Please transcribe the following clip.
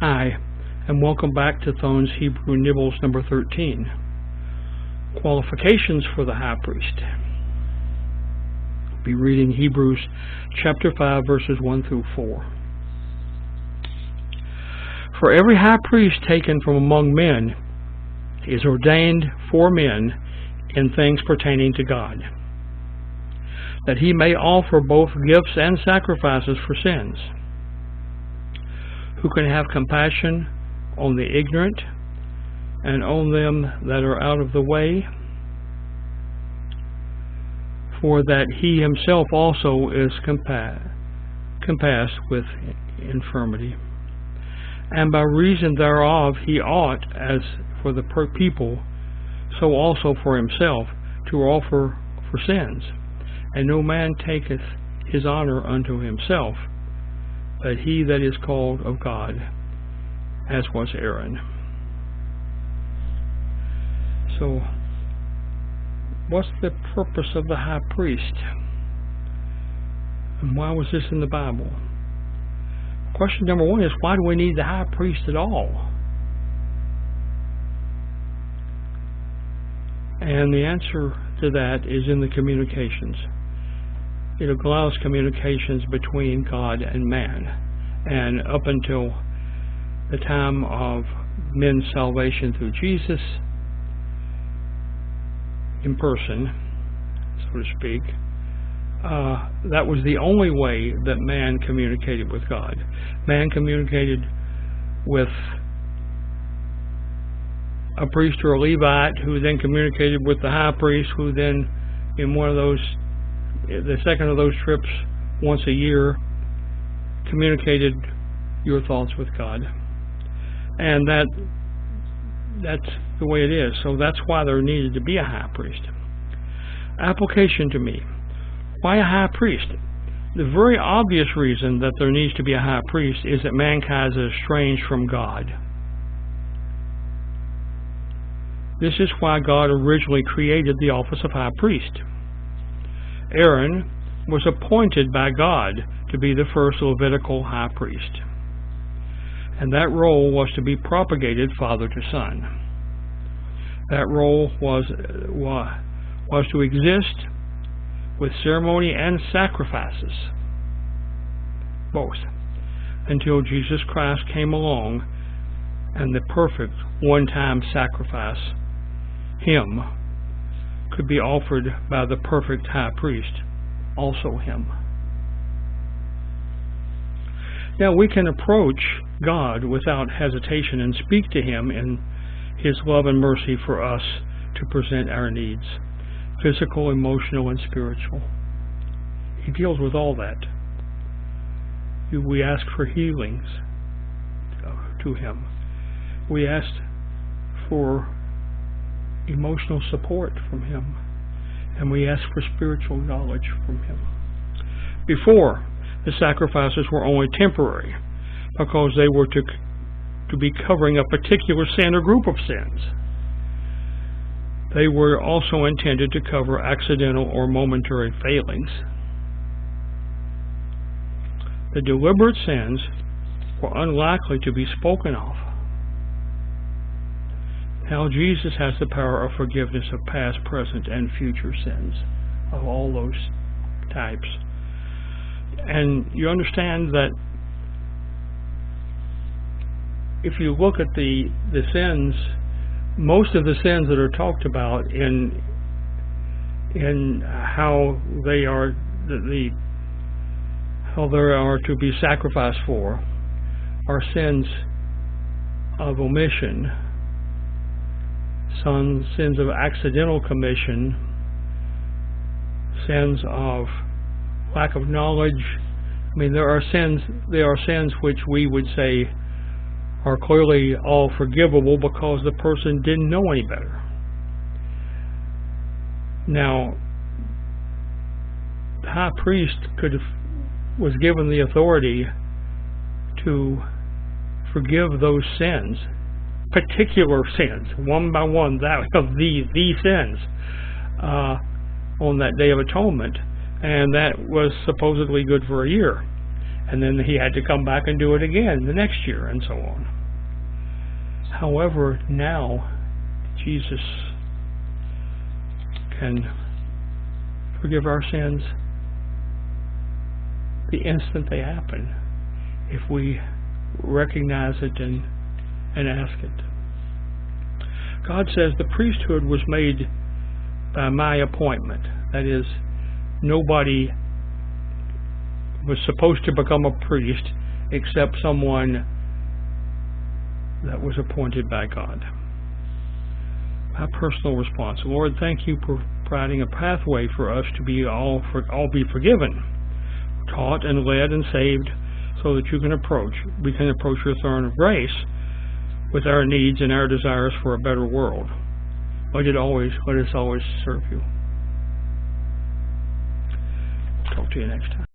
Hi, and welcome back to Thone's Hebrew Nibbles number 13. Qualifications for the high priest. I'll be reading Hebrews chapter 5, verses 1 through 4. For every high priest taken from among men is ordained for men in things pertaining to God, that he may offer both gifts and sacrifices for sins, who can have compassion on the ignorant and on them that are out of the way, for that he himself also is compassed with infirmity. And by reason thereof he ought, as for the people, so also for himself, to offer for sins. And no man taketh his honor unto himself, but he that is called of God, as was Aaron. So, what's the purpose of the high priest? And why was this in the Bible? Question number one is, why do we need the high priest at all? And the answer to that is in the communications. It allows communications between God and man. And up until the time of men's salvation through Jesus, in person, so to speak, that was the only way that man communicated with God. Man communicated with a priest or a Levite, who then communicated with the high priest, who then, in one of those, the second of those trips, once a year, communicated your thoughts with God. And that's the way it is. So that's why there needed to be a high priest. Application to me. Why a high priest? The very obvious reason that there needs to be a high priest is that mankind is estranged from God. This is why God originally created the office of high priest. Aaron was appointed by God to be the first Levitical high priest, and that role was to be propagated father to son. That role was to exist with ceremony and sacrifices, both, until Jesus Christ came along and the perfect one-time sacrifice, him, could be offered by the perfect high priest, also him. Now we can approach God without hesitation and speak to him in his love and mercy for us to present our needs, physical, emotional, and spiritual. He deals with all that. We ask for healings to him. We ask for emotional support from him, and we ask for spiritual knowledge from him. Before, the sacrifices were only temporary, because they were to be covering a particular sin or group of sins. They were also intended to cover accidental or momentary failings. The deliberate sins were unlikely to be spoken of. Now Jesus has the power of forgiveness of past, present, and future sins, of all those types. And you understand that if you look at the sins, most of the sins that are talked about in how they are to be sacrificed for are sins of omission, some sins of accidental commission, sins of lack of knowledge. I mean, there are sins which we would say are clearly all forgivable because the person didn't know any better. Now, the high priest was given the authority to forgive those sins, particular sins, one by one, that of the sins, on that Day of Atonement, and that was supposedly good for a year. And then he had to come back and do it again the next year, and so on. However, now Jesus can forgive our sins the instant they happen, if we recognize it and ask it. God says the priesthood was made by my appointment. That is, nobody was supposed to become a priest except someone that was appointed by God. My personal response. Lord, thank you for providing a pathway for us to be all be forgiven, taught and led and saved, so that we can approach your throne of grace with our needs and our desires for a better world. Let us always serve you. Talk to you next time.